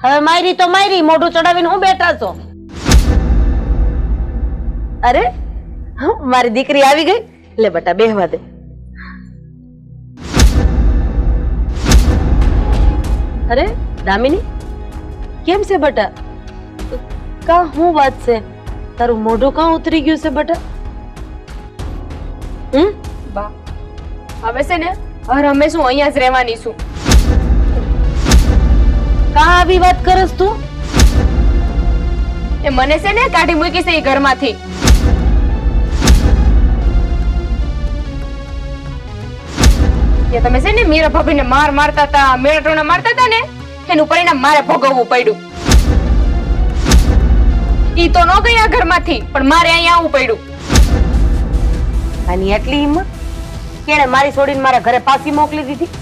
હવે મારી તો મારી, મોઢું ચડાવીને હું બેઠા છો? અરે મારી દીકરી આવી ગઈ. લે બેટા બેહવા દે. અરે દામિની કેમ છે બેટા? કા હું વાત છે? તારું મોઢું કાં ઉતરી ગયું છે બેટા? બા હવે છે ને હમણાં હું અહીંયા જ રહેવાની છું. કા આવી વાત કરસ તું? એ મને છે ને કાઢી મૂકી છે એ ઘરમાંથી. એ તમે છે ને મીરા ભાભીને મારતા હતા, મેળાટોને મારતા હતા ને, એનું પરિણામ મારે ભોગવવું પડ્યું. ઈ તો ન ગયા ઘરમાંથી, પણ મારે અહીંયા આવવું પડ્યું. આની એટલી હિંમત કેણે મારી છોડીને મારા ઘરે પાછી મોકલી દીધી?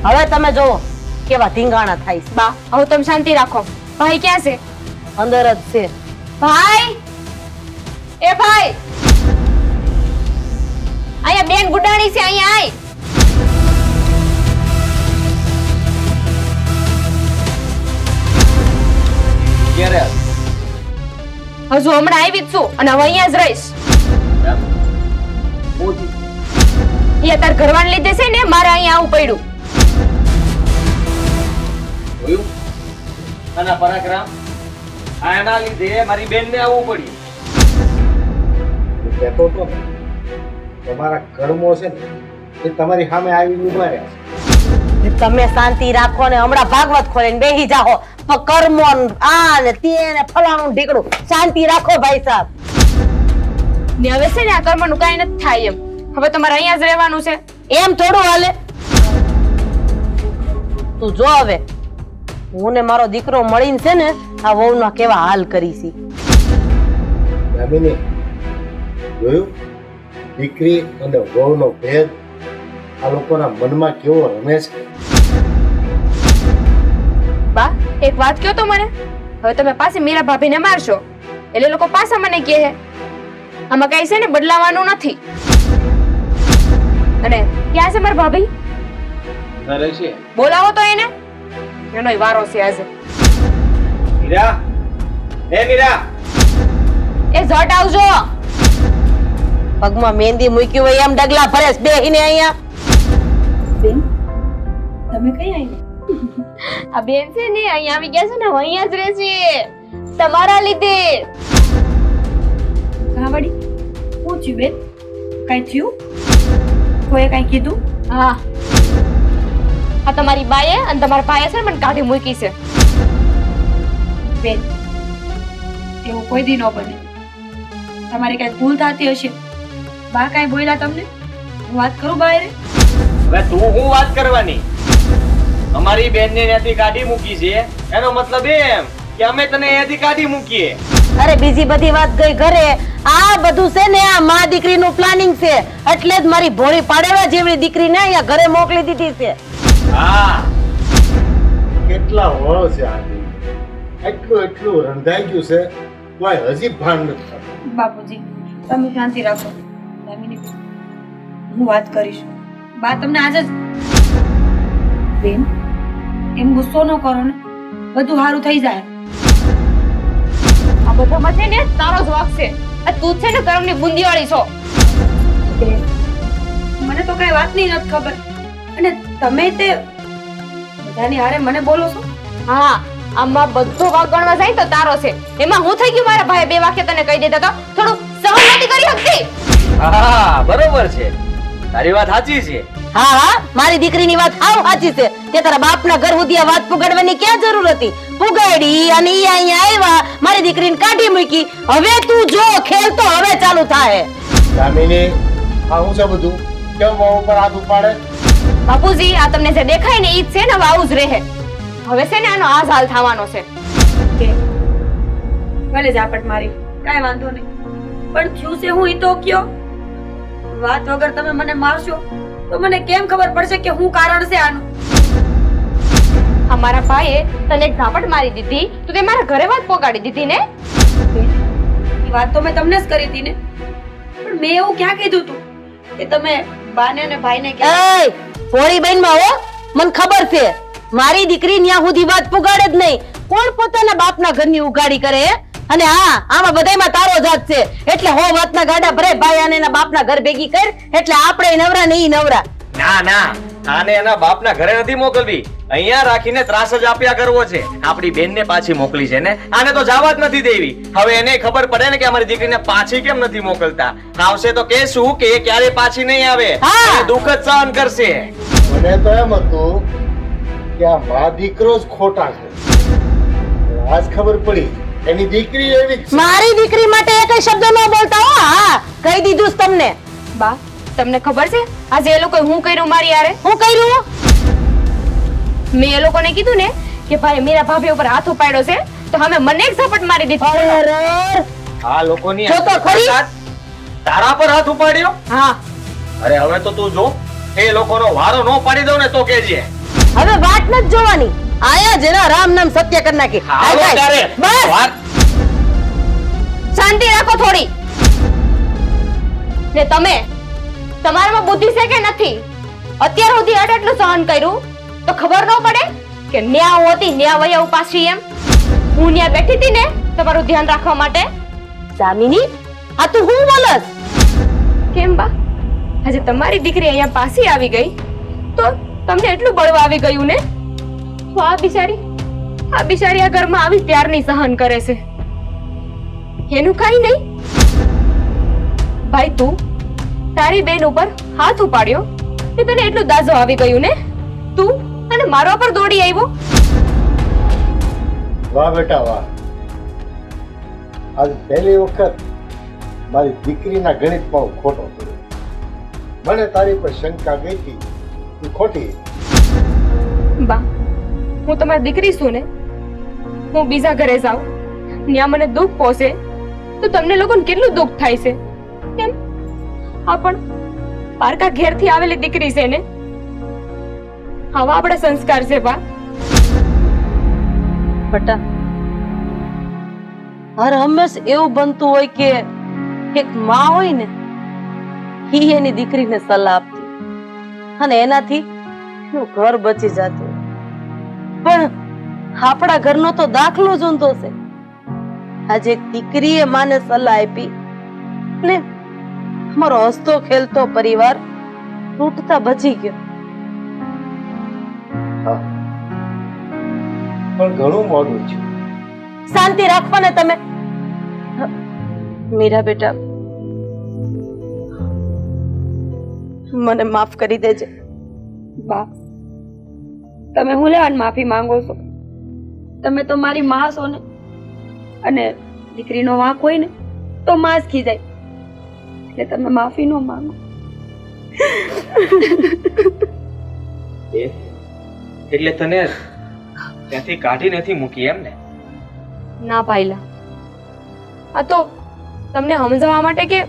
હવે તમે જોવો કેવા ધીંગાણા થાય છે. બા હવે તમે શાંતિ રાખો. ભાઈ ક્યાં છે? અંદર જ છે. ભાઈ, એ ભાઈ, અહીંયા બેન ગુડાણી છે, અહીંયા આય. ક્યારે હજુ હમણાં આવી જ છું અને હવે અહીંયા જ રહીશ. એ તાર ઘરવાળા લીધે છે ને મારે અહીંયા આવવું પડ્યું. જોયું? આના પરાક્રમ આના લીધે મારી બેનને આવવું પડ્યું. કહેતો હતો ને, તમારા કર્મો છે ને એ તમારી સામે આવીને ઉભા રહ્યા છે. તમે શાંતિ રાખો ને હમણાં ભાગવત ખોલીને બેહી જાઓ. કર્મો આ ને તે ને ફલાણું ઢીકડું. શાંતિ રાખો ભાઈ સાહેબ. ને હવે છે ને આ કર્મનું કાંઈ નથી થાય એમ. હવે તમારે અહીંયા જ રહેવાનું છે. એમ થોડું હાલે. તું જો હવે હું ને મારો દીકરો મળીને છે ને આ વહુના કેવા હાલ કરી છે. દામિની જોયું? દીકરી અને વહુનો ભેદ આ લોકોના મનમાં કેવો રમે છે. બા એક વાત કહો તો મને. હવે તમે પાછી મીરા ભાભીને મારશો એટલે લોકો પાછા મને કહે આમાં કઈ છે ને બદલાવાનું નથી. અને ક્યાં છે મારા ભાભી? ઘરે છે. બોલાવો તો એને. એનો વારો છે આજે. મીરા, એ મીરા, એ ઝટ આવજો. પગમાં મહેંદી મૂક્યું હોય એમ ડગલા ભરેસ બેહીને અહીંયા. બેન તમે કઈ આવી? આ બેન છે ને અહીંયા આવી ગયા છે ને હવે અહીંયા જ રહે છે તમારા લીધે. કાવડી પૂછ્યું બેન, કઈ થયું? કોઈએ કઈ કીધું? હા આ તમારી બાએ અને તમારા ભાઈએ છે ને મને કાઢી મૂકી છે. બેન એવું કોઈ દી ન બને. તમારી કઈ ભૂલ થતી હશે. બા કઈ બોલ્યા તમને? હું વાત કરું બહાર? હવે તું હું વાત કરવાની? અમારી બેનને ત્યાંથી કાઢી મૂકી છે એનો મતલબ એમ કે અમે તને અહીંયાથી કાઢી મૂકીએ. અરે બીજી બધી વાત ગઈ ઘરે. આ બધું છે ને આ મા દીકરીનું પ્લાનિંગ છે. એટલે જ મારી ભોળી પાડેવા જેવી દીકરીને અહીંયા ઘરે મોકલી દીધી છે. હા કેટલા વળ છે આની. એટલું રંધાઈ ગયું છે તોય હજી ભાન નથી થતું. બાપુજી તમે શાંતિ રાખો. દામિની હું વાત કરીશ. બા તમને આજે જ બેન એમ ગુસ્સો ન કરો ને, બધું સારું થઈ જાય. આ બધામાં છે ને તારો જ વાંક છે. આ તું છે ને કર્મની બુંદીવાળી છો. બેન મને તો કઈ વાતની નથી ખબર અને તમે તે બધાની હારે મને બોલો છો. હા આમાં બધો વાંક ગણવા જાય તો તારો છે. એમાં હું થઈ ગયું મારા ભાઈ બે વાક્ય તને કહી દેતા તો થોડું સહન નથી કરી શકતી. હા બરોબર છે, તારી વાત સાચી છે. હા હા મારી દીકરીની વાત હાવ સાચી છે. તે તારા બાપના ઘર સુધી આ વાત પુગાડવાની ક્યાં જરૂર હતી? પુગાડી અને ઈ અહીંયા આવ્યા, મારી દીકરીને કાઢી મૂકી. હવે તું જો ખેલ તો હવે ચાલુ થાય. દામિની આ હું છે બધું કેમ વહુ ઉપર હાથ ઉપાડે? બાપુજી આ તમને જે દેખાય ને ઈ જ છે ને હવે આવું જ રહે. હવે છે ને આનો આ જ હાલ થવાનો છે. ભલે ઝાપટ મારી કાંઈ વાંધો નહીં, પણ થયું છે હું ઈ તો કયો. વાત વગર તમે મને મારશો તો મને કેમ ખબર પડશે કે હું કારણ છે આનું? અમારા ભાઈએ તને એક ઝાપટ મારી દીધી તો તે મારા ઘરે વાત પોગાડી દીધી ને. ઈ વાત તો મેં તમને જ કરી હતી ને, પણ મેં એવું ક્યાં કીધું તું કે તમે બાને અને ભાઈને કે એય ભોળી બેન માં હો, મને ખબર છે મારી દીકરી ન્યા સુધી વાત પુગાડે જ નહીં. કોણ પોતાના બાપના ઘરની ઉગાડી કરે હે? અને હા, આમાં બધાયમાં તારો જાત છે એટલે હો વાતના ગાડા ભરે ભાઈ અને એના બાપના ઘર ભેગી કર એટલે આપણે નવરા નહીં નવરા. ના ના, આને એના બાપના ઘરે નથી મોકલવી, અહીંયા રાખીને ત્રાસ જ આપ્યા કરવો છે. આપણી બેનને પાછી મોકલી છે ને, આને તો જવા જ નથી દેવી. હવે એને ખબર પડે ને કે અમારી દીકરીને પાછી કેમ નથી મોકલતા. આવશે તો કહેશું કે એ ક્યારે પાછી નહીં આવે, હા. અને દુઃખ જ સહન કરશે. મને તો એમ હતું કે આ મા દીકરો જ ખોટા છે. આજ ખબર પડી એની દીકરી એવી જ છે. મારી દીકરી માટે એકય શબ્દ ન બોલતા હો. હા, કહી દીધું છે તમને. બા તમને ખબર છે આજે એ લોકોએ હું કર્યું મારી યારે? હું કર્યું? મેં એ લોકોને કીધું ને કે ભાઈ મીરા ભાભી ઉપર હાથ ઉપાડ્યો છે તો અમે મને એક ઝપટ મારી દીધી. અરે, આ લોકોની જો તો ખરી. તારા પર હાથ ઉપાડ્યો? હા અરે હવે તો તું જો, એ લોકોનો વારો નો પાડી દઉં ને તો કેજે. હવે વાત નથી જોવાની. આયા જેના રામ નામ સત્ય કરી નાખી. આવો હાલ, ત્યારે બસ. વાત શાંતિ રાખો થોડી. ને તમે તમારામાં બુદ્ધિ છે કે નથી? અત્યાર સુધી આટલું સહન કર્યું તો ખબર ન પડે કે ન્યા હોતી ન્યા વયા ઉપાસી એમ. હું ન્યા બેઠી હતી ને તમારું ધ્યાન રાખવા માટે. દામિની, આ તું હું બોલસ? કેમ બા આજે તમારી દીકરી અહીંયા પાછી આવી ગઈ તો તમને એટલું બળવા આવી ગયું ને? તો આ બિચારી આ ઘરમાં આવી ત્યારની સહન કરે છે. એનું કાઈ નહીં. ભાઈ તું તારી બેન ઉપર હાથ ઉપાડ્યો તે તને એટલું દાઝો આવી ગયું ને? તું અને મારા પર દોડી આવ્યો. વાહ બેટા વાહ. આજ પહેલી વખત મારી દીકરીના ગણિતમાં હું ખોટો પડ્યો. મને તારી પર શંકા ગઈ હતી, તું ખોટી. બા હું તમારી દીકરી છું ને, હું બીજા ઘરે જાઉં ત્યાં મને દુઃખ પહોંચે તો તમને લોકોને કેટલું દુઃખ થાય છે કેમ? આ પણ પારકા ઘેરથી આવેલી દીકરી છે ને. આવા આપણા સંસ્કાર છે બા. બટા, હર હંમેશ એવું બનતું હોય કે એક માં હોય ને ઈ એની દીકરીને સલાહ આપતી અને એનાથી એનું ઘર બચી જતું. પણ આપણા ઘરનો તો દાખલો જ ઊંધો છે. આજે એક દીકરીએ માને સલાહ આપી ને અમારો હસતો ખેલતો પરિવાર તૂટતા બચી ગયો. હા, પણ ઘણું મોડું છે. શાંતિ રાખો ને તમે. મીરા બેટા, મને માફ કરી દેજે. બા તમે હું લેવાની માફી માંગો છો? તમે તો મારી માં છો ને, અને દીકરીનો વાંક હોય ને તો માં જ ખીજાય. એટલે તમે માફી ન માંગો. એટલે તને ત્યાંથી કાઢી નથી મૂકી એમ ને? ના પાયલા, આ તો તમને સમજાવવા માટે કે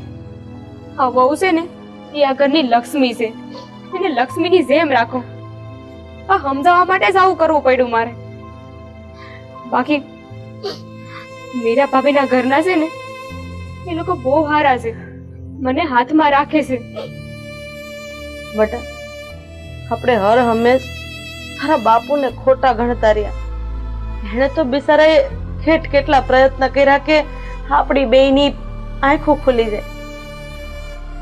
આ વહુ છે ને એ આ ઘરની લક્ષ્મી છે, એને લક્ષ્મીની જેમ રાખો. આ સમજાવવા માટે જ આવું કરવું પડ્યું મારે. બાકી મીરા ભાભીના ઘરના છે ને એ લોકો બહુ સારા છે, મને હાથમાં રાખે છે. બટા, આપણે હર હંમેશ તારા બાપુને ખોટા ગણતા રહ્યા. એને તો બિચારાએ કેટલા પ્રયત્ન કર્યા કે આપણી બેયની આંખો ખુલી જાય.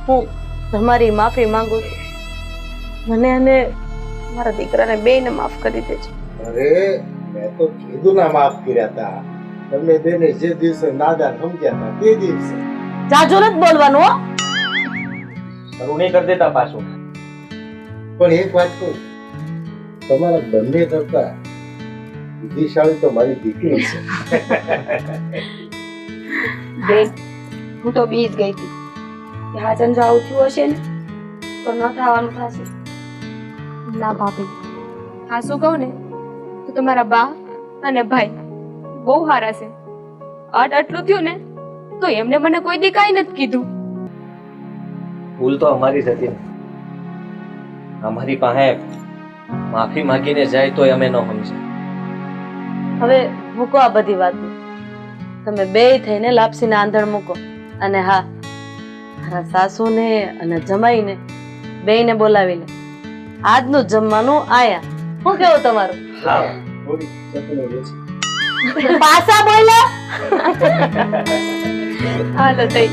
હું તમારી માફી માંગુ છું. મને અને મારા દીકરાને બેયને માફ કરી દેજો. અરે મેં તો કીધું ના માફ કર્યા હતા. તમને બેને જે દિવસે નાદાન સમજ્યા હતા તે દિવસે. જાજો નથી બોલવાનું હો. ખરું નહીં કરી દેતા પાછું. પણ એક વાત કહું, તમારા બંને કરતા બુદ્ધિશાળી તો મારી દીકરી છે. બેન હું તો બી જ ગઈ હતી કે હાજન જો આવું થયું હશે ને તો ન થવાનું થશે. ના ભાભી, હા શું કહું ને તો તમારા બા અને ભાઈ બહુ સારા છે. આટલું થયું ને તો એમને મને કોઈ દી કાંઈ નથી કીધું. ભૂલ તો અમારી જ હતી ને. અમારી પાસે માફી માંગીને જાય તોય અમે ન સમજ્યા. હવે મૂકો આ બધી વાત. તમે બેય થઈને લાપસીને આંધણ મૂકો. અને હા, મારા સાસુને અને જમાઈને બેયને બોલાવી લે. આજનું જમવાનું આયા. શું કેવું તમારું? હા થોડી ચટણી રહે છે. પાસા બોલો. હાલો તઈ